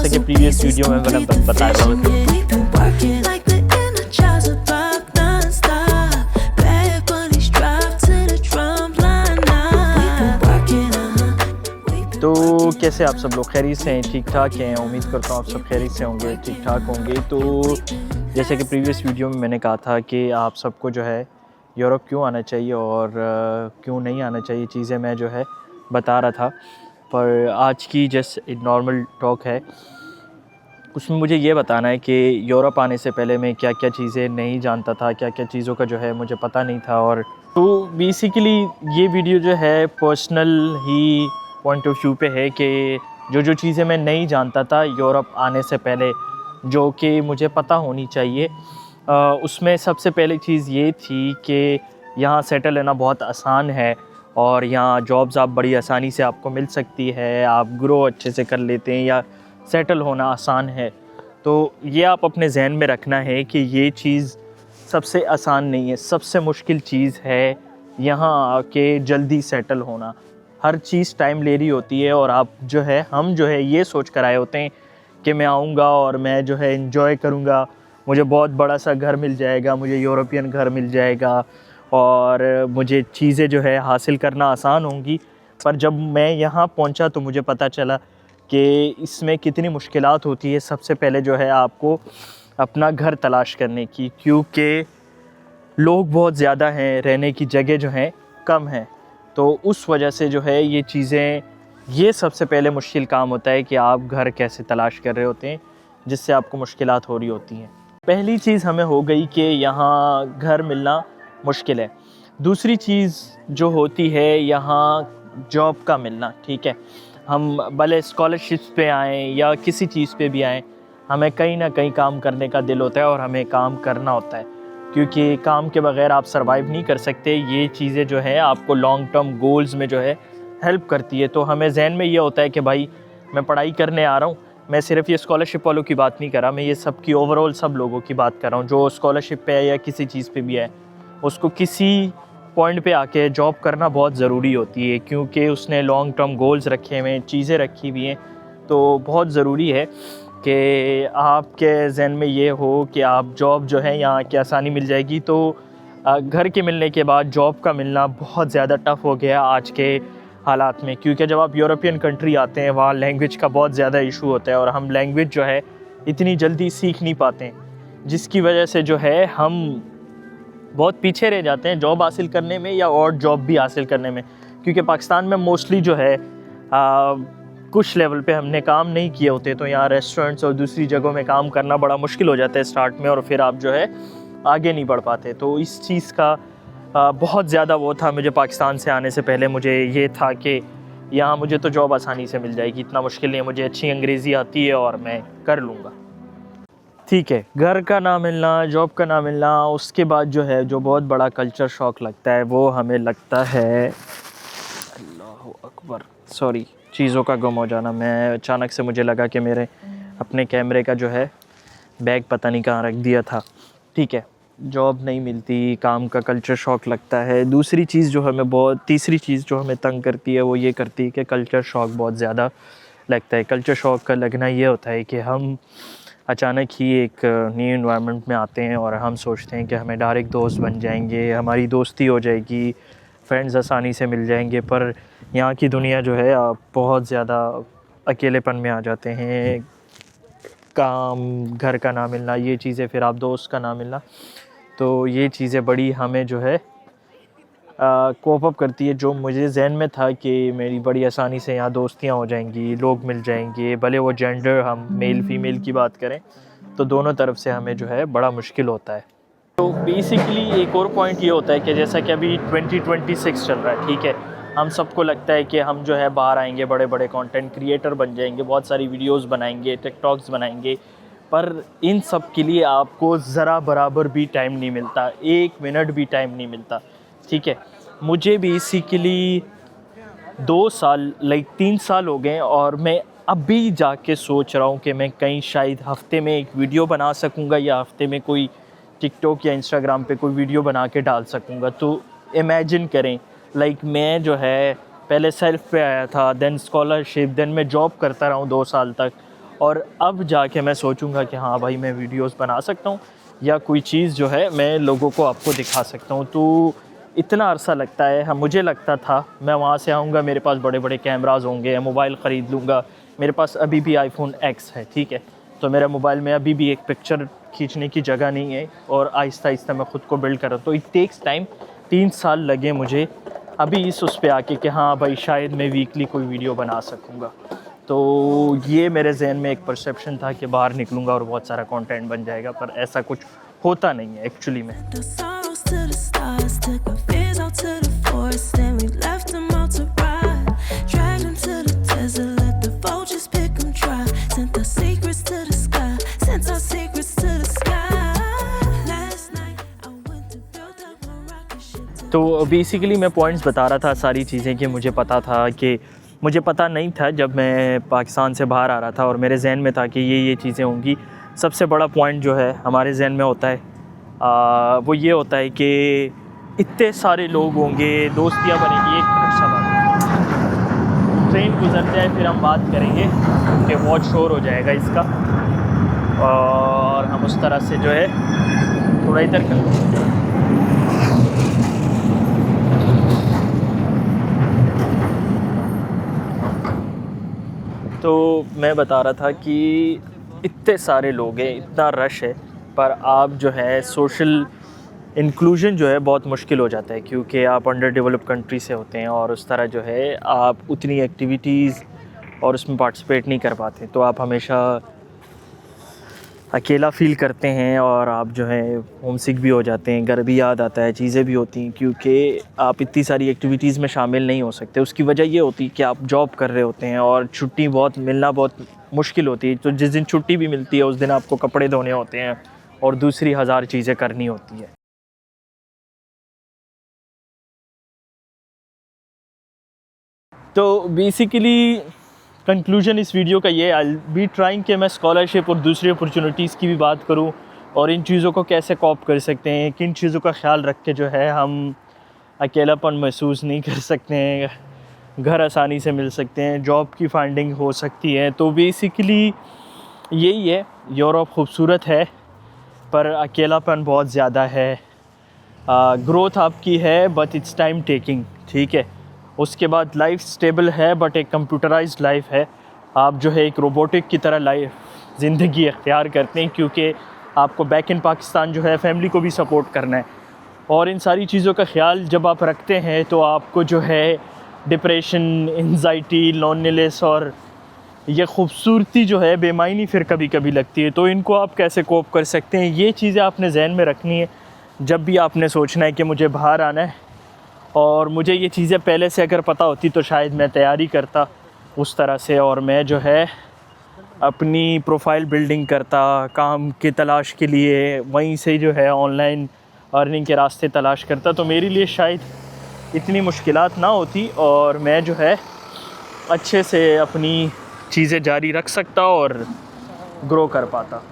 जैसे कि previous video में मैंने बताया था। तो कैसे आप सब लोग खैरियत से हैं, ठीक ठाक हैं? उम्मीद करता हूँ आप सब खैरियत से होंगे, ठीक ठाक होंगे। तो जैसे कि प्रीवियस वीडियो में मैंने कहा था कि आप सबको जो है यूरोप क्यों आना चाहिए और क्यों नहीं आना चाहिए, चीज़ें मैं जो है बता रहा था। पर आज की जस्ट एक नॉर्मल टॉक है, उसमें मुझे ये बताना है कि यूरोप आने से पहले मैं क्या क्या चीज़ें नहीं जानता था, क्या क्या चीज़ों का जो है मुझे पता नहीं था। और तो बेसिकली ये वीडियो जो है personal he point of view पे है कि जो चीज़ें मैं नहीं जानता था यूरोप आने से पहले, जो कि मुझे पता होनी चाहिए, उसमें सबसे पहली चीज़ ये थी कि यहाँ सेटल लेना बहुत आसान है और यहाँ जॉब्स आप बड़ी आसानी से आपको मिल सकती है, आप ग्रो अच्छे से कर लेते हैं या सेटल होना आसान है। तो ये आप अपने जहन में रखना है कि ये चीज़ सबसे आसान नहीं है, सबसे मुश्किल चीज़ है यहाँ आके जल्दी सेटल होना। हर चीज़ टाइम ले रही होती है और आप जो है हम जो है ये सोच कर आए होते हैं कि मैं आऊँगा और मैं जो है एंजॉय करूँगा, मुझे बहुत बड़ा सा घर मिल जाएगा, मुझे यूरोपियन घर मिल जाएगा और मुझे चीज़ें जो है हासिल करना आसान होंगी। पर जब मैं यहाँ पहुँचा तो मुझे पता चला कि इसमें कितनी मुश्किलात होती है। सबसे पहले जो है आपको अपना घर तलाश करने की, क्योंकि लोग बहुत ज़्यादा हैं, रहने की जगह जो है कम है। तो उस वजह से जो है ये चीज़ें, ये सबसे पहले मुश्किल काम होता है कि आप घर कैसे तलाश कर रहे होते हैं, जिससे आपको मुश्किलात हो रही होती हैं। पहली चीज़ हमें हो गई कि यहाँ घर मिलना मुश्किल है। दूसरी चीज़ जो होती है यहाँ जॉब का मिलना, ठीक है। हम भले स्कॉलरशिप्स पे आएँ या किसी चीज़ पे भी आएँ, हमें कहीं ना कहीं काम करने का दिल होता है और हमें काम करना होता है, क्योंकि काम के बगैर आप सर्वाइव नहीं कर सकते। ये चीज़ें जो है आपको लॉन्ग टर्म गोल्स में जो है हेल्प करती है। तो हमें जहन में ये होता है कि भाई मैं पढ़ाई करने आ रहा हूँ, मैं सिर्फ ये स्कॉलरशिप वालों की बात नहीं कर रहा, मैं ये सब की ओवरऑल सब लोगों की बात कर रहा हूँ जो स्कॉलरशिप पे है या किसी चीज़ पे भी है। उसको किसी पॉइंट पे आके जॉब करना बहुत ज़रूरी होती है, क्योंकि उसने लॉन्ग टर्म गोल्स रखे हुए हैं, चीज़ें रखी हुई हैं। तो बहुत ज़रूरी है कि आपके जहन में ये हो कि आप जॉब जो है यहाँ की आसानी मिल जाएगी। तो घर के मिलने के बाद जॉब का मिलना बहुत ज़्यादा टफ़ हो गया आज के हालात में, क्योंकि जब आप यूरोपियन कंट्री आते हैं वहाँ लैंग्वेज का बहुत ज़्यादा इशू होता है और हम लैंग्वेज जो है इतनी जल्दी सीख नहीं पाते हैं, जिसकी वजह से जो है हम बहुत पीछे रह जाते हैं जॉब हासिल करने में या और जॉब भी हासिल करने में। क्योंकि पाकिस्तान में मोस्टली जो है कुछ लेवल पे हमने काम नहीं किए होते, तो यहाँ रेस्टोरेंट्स और दूसरी जगहों में काम करना बड़ा मुश्किल हो जाता है स्टार्ट में, और फिर आप जो है आगे नहीं बढ़ पाते। तो इस चीज़ का बहुत ज़्यादा वो था मुझे पाकिस्तान से आने से पहले। मुझे ये था कि यहाँ मुझे तो जॉब आसानी से मिल जाएगी, इतना मुश्किल नहीं है, मुझे अच्छी अंग्रेज़ी आती है और मैं कर लूँगा। ठीक है, घर का ना मिलना, जॉब का ना मिलना, उसके बाद जो है जो बहुत बड़ा कल्चर शॉक लगता है वो हमें लगता है, अल्लाह अकबर, सॉरी, चीज़ों का गुम हो जाना। मैं अचानक से मुझे लगा कि मेरे अपने कैमरे का जो है बैग पता नहीं कहाँ रख दिया था। ठीक है, जॉब नहीं मिलती, काम का कल्चर शॉक लगता है। दूसरी चीज़ जो हमें तीसरी चीज़ जो हमें तंग करती है वो ये करती है कि कल्चर शॉक बहुत ज़्यादा लगता है। कल्चर शॉक का लगना ये होता है कि हम अचानक ही एक न्यू इन्वायरमेंट में आते हैं और हम सोचते हैं कि हमें डायरेक्ट दोस्त बन जाएंगे, हमारी दोस्ती हो जाएगी, फ्रेंड्स आसानी से मिल जाएंगे। पर यहाँ की दुनिया जो है आप बहुत ज़्यादा अकेलेपन में आ जाते हैं। काम, घर का ना मिलना, ये चीज़ें, फिर आप दोस्त का ना मिलना, तो ये चीज़ें बड़ी हमें जो है कोप अप करती है। जो मुझे जहन में था कि मेरी बड़ी आसानी से यहाँ दोस्तियाँ हो जाएंगी, लोग मिल जाएंगे, भले वो जेंडर हम मेल फीमेल की बात करें तो दोनों तरफ से हमें जो है बड़ा मुश्किल होता है। तो बेसिकली एक और पॉइंट ये होता है कि जैसा कि अभी 2026 चल रहा है, ठीक है, हम सबको लगता है कि हम जो है बाहर आएंगे, बड़े बड़े कंटेंट क्रिएटर बन जाएंगे, बहुत सारी वीडियोस बनाएंगे, टिकटॉक्स बनाएंगे, पर इन सब के लिए आपको ज़रा बराबर भी टाइम नहीं मिलता, 1 मिनट भी टाइम नहीं मिलता। ठीक है, मुझे बेसिकली 2 साल 3 साल हो गए और मैं अभी जाके सोच रहा हूँ कि मैं कहीं शायद हफ़्ते में एक वीडियो बना सकूँगा या हफ़्ते में कोई टिकटॉक या इंस्टाग्राम पे कोई वीडियो बना के डाल सकूँगा। तो इमेजिन करें, मैं जो है पहले सेल्फ पे आया था, देन स्कॉलरशिप, देन मैं जॉब करता रहा हूँ 2 साल तक, और अब जाके मैं सोचूंगा कि हाँ भाई मैं वीडियोस बना सकता हूँ या कोई चीज़ जो है मैं लोगों को आपको दिखा सकता हूँ। तो इतना अरसा लगता है, हम मुझे लगता था मैं वहाँ से आऊँगा, मेरे पास बड़े बड़े कैमराज होंगे, मोबाइल ख़रीद लूँगा। मेरे पास अभी भी iPhone X है, ठीक है, तो मेरे मोबाइल में अभी भी एक पिक्चर खींचने की जगह नहीं है और आहिस्ता आहिस्ता मैं ख़ुद को बिल्ड कर रहा हूँ। तो इट टेक्स टाइम, 3 साल लगे मुझे अभी इस उस पे आके कि हाँ भाई शायद मैं वीकली कोई वीडियो बना सकूँगा। तो ये मेरे जहन में एक परसेप्शन था कि बाहर निकलूँगा और बहुत सारा कंटेंट बन जाएगा, पर ऐसा कुछ होता नहीं है एक्चुअली में। तो बेसिकली मैं पॉइंट्स बता रहा था सारी चीज़ें कि मुझे पता था कि मुझे पता नहीं था जब मैं पाकिस्तान से बाहर आ रहा था और मेरे जहन में था कि ये चीज़ें होंगी। सबसे बड़ा पॉइंट जो है हमारे जहन में होता है वो ये होता है कि इतने सारे लोग होंगे, दोस्तियाँ बनेगी। एक मिनट सवाल, ट्रेन गुजर जाए फिर हम बात करेंगे कि बहुत शोर हो जाएगा इसका, और हम उस तरह से जो है थोड़ा इधर कर। तो मैं बता रहा था कि इतने सारे लोग हैं, इतना रश है, पर आप जो है सोशल इंक्लूजन जो है बहुत मुश्किल हो जाता है क्योंकि आप अंडर डेवलप्ड कंट्री से होते हैं और उस तरह जो है आप उतनी एक्टिविटीज़ और उसमें पार्टिसिपेट नहीं कर पाते। तो आप हमेशा अकेला फ़ील करते हैं और आप जो है होमसिक भी हो जाते हैं, घर भी याद आता है, चीज़ें भी होती हैं क्योंकि आप इतनी सारी एक्टिविटीज़ में शामिल नहीं हो सकते। उसकी वजह ये होती है कि आप जॉब कर रहे होते हैं और छुट्टी मिलना बहुत मुश्किल होती है। तो जिस दिन छुट्टी भी मिलती है उस दिन आपको कपड़े धोने होते हैं और दूसरी 1000 चीज़ें करनी होती है। तो बेसिकली कंक्लूजन इस वीडियो का ये, आई बी ट्राइंग कि मैं स्कॉलरशिप और दूसरी अपॉर्चुनिटीज़ की भी बात करूं और इन चीज़ों को कैसे कॉप कर सकते हैं, किन चीज़ों का ख्याल रख के जो है हम अकेलापन महसूस नहीं कर सकते हैं, घर आसानी से मिल सकते हैं, जॉब की फंडिंग हो सकती है। तो बेसिकली यही है, यूरोप खूबसूरत है पर अकेलापन बहुत ज़्यादा है। ग्रोथ आपकी है बट इट्स टाइम टेकिंग, ठीक है। उसके बाद लाइफ स्टेबल है बट एक कंप्यूटराइज्ड लाइफ है। आप जो है एक रोबोटिक की तरह लाइफ ज़िंदगी इख्तियार करते हैं क्योंकि आपको बैक इन पाकिस्तान जो है फैमिली को भी सपोर्ट करना है और इन सारी चीज़ों का ख्याल जब आप रखते हैं तो आपको जो है डिप्रेशन, एंजाइटी, लोनलीनेस और ये खूबसूरती जो है बेमायनी फिर कभी कभी लगती है। तो इनको आप कैसे कोप कर सकते हैं, ये चीज़ें आपने जहन में रखनी है जब भी आपने सोचना है कि मुझे बाहर आना है। और मुझे ये चीज़ें पहले से अगर पता होती तो शायद मैं तैयारी करता उस तरह से और मैं जो है अपनी प्रोफाइल बिल्डिंग करता, काम की तलाश के लिए वहीं से जो है ऑनलाइन अर्निंग के रास्ते तलाश करता, तो मेरे लिए शायद इतनी मुश्किलात ना होती और मैं जो है अच्छे से अपनी चीज़ें जारी रख सकता और ग्रो कर पाता।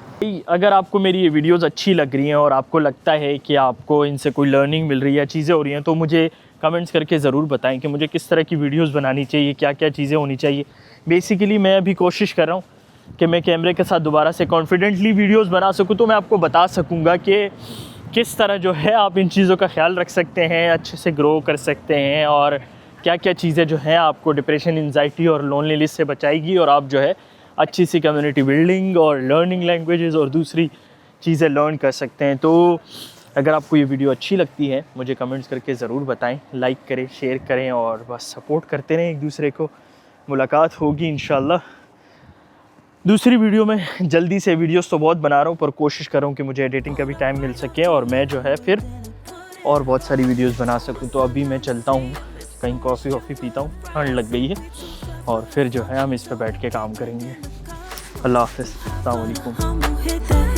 अगर आपको मेरी ये वीडियोस अच्छी लग रही हैं और आपको लगता है कि आपको इनसे कोई लर्निंग मिल रही है, चीज़ें हो रही हैं, तो मुझे कमेंट्स करके ज़रूर बताएं कि मुझे किस तरह की वीडियोस बनानी चाहिए, क्या क्या चीज़ें होनी चाहिए। बेसिकली मैं अभी कोशिश कर रहा हूँ कि मैं कैमरे के साथ दोबारा से कॉन्फिडेंटली वीडियोस बना सकूँ, तो मैं आपको बता सकूँगा कि किस तरह जो है आप इन चीज़ों का ख्याल रख सकते हैं, अच्छे से ग्रो कर सकते हैं और क्या क्या चीज़ें जो हैं आपको डिप्रेशन, एंजाइटी और लोनलीनेस से बचाएगी और आप जो है अच्छी सी कम्युनिटी बिल्डिंग और लर्निंग लैंग्वेजेस और दूसरी चीज़ें लर्न कर सकते हैं। तो अगर आपको ये वीडियो अच्छी लगती है मुझे कमेंट्स करके ज़रूर बताएं, लाइक करें, शेयर करें और बस सपोर्ट करते रहें एक दूसरे को। मुलाकात होगी इंशाल्लाह दूसरी वीडियो में। जल्दी से वीडियोस तो बहुत बना रहा हूँ पर कोशिश कर रहा हूँ कि मुझे एडिटिंग का भी टाइम मिल सके और मैं जो है फिर और बहुत सारी वीडियोस बना सकूँ। तो अभी मैं चलता हूँ, कहीं कॉफ़ी वॉफ़ी पीता हूँ, ठंड लग गई है और फिर जो है हम इस पर बैठ के काम करेंगे। अल्लाह हाफ़िज़, अस्सलाम वालेकुम।